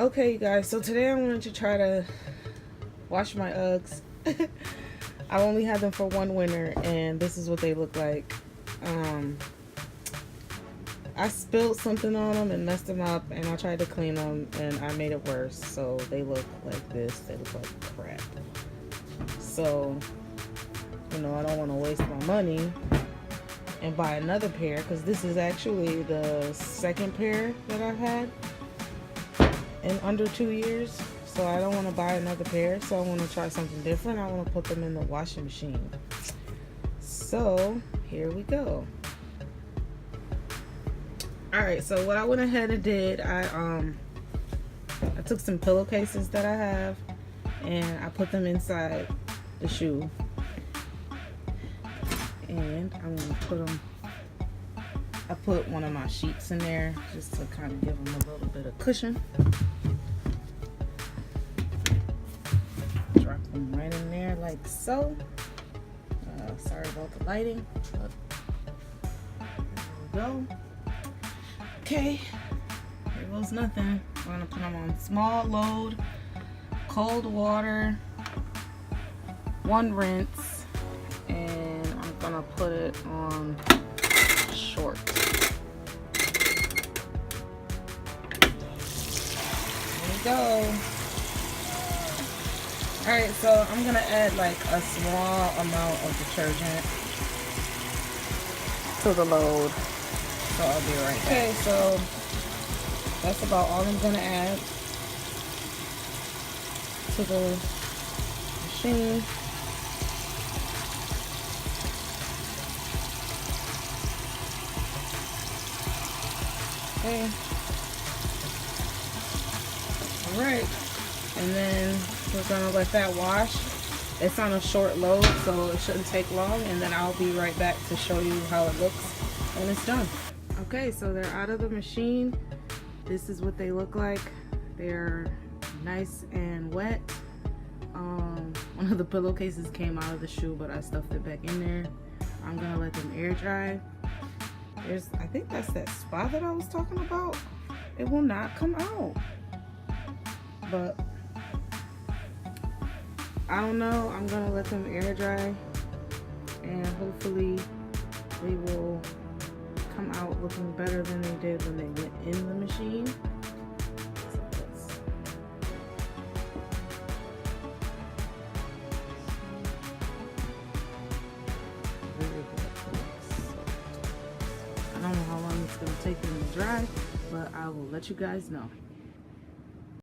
Okay, you guys, so today I wanted to try to wash my Uggs. I only had them for one winter, and this is what they look like. Um, I spilled something on them and messed them up, and I tried to clean them, and I made it worse. So they look like this. They look like crap. So, I don't want to waste my money and buy another pair, because this is actually the second pair that I've had in under 2 years. So I don't want to buy another pair. So I want to try something different. I want to put them in the washing machine. So here we go. Alright, so what I went ahead and did, I took some pillowcases that I have and I put them inside the shoe. And I'm going to put them, I put one of my sheets in there just to kind of give them a little bit of cushion. Drop them right in there like so. Sorry about the lighting, but there we go. Okay, here goes nothing. We're gonna put them on small load, cold water, one rinse, and I'm gonna put it on short. There we go. Alright, so I'm gonna add like a small amount of detergent to the load. So I'll be right back. Okay, so that's about all I'm gonna add to the machine. Okay. Alright. And then we're gonna let that wash. It's on a short load, so it shouldn't take long, and then I'll be right back to show you how it looks when it's done. Okay, so they're out of the machine. This is what they look like. They're nice and wet. One of the pillowcases came out of the shoe, but I stuffed it back in there. I'm gonna let them air dry. I think that's that spot that I was talking about. It will not come out, but I don't know. I'm gonna let them air dry, and hopefully they will come out looking better than they did when they went in the machine. I don't know how long it's gonna take them to dry, but I will let you guys know.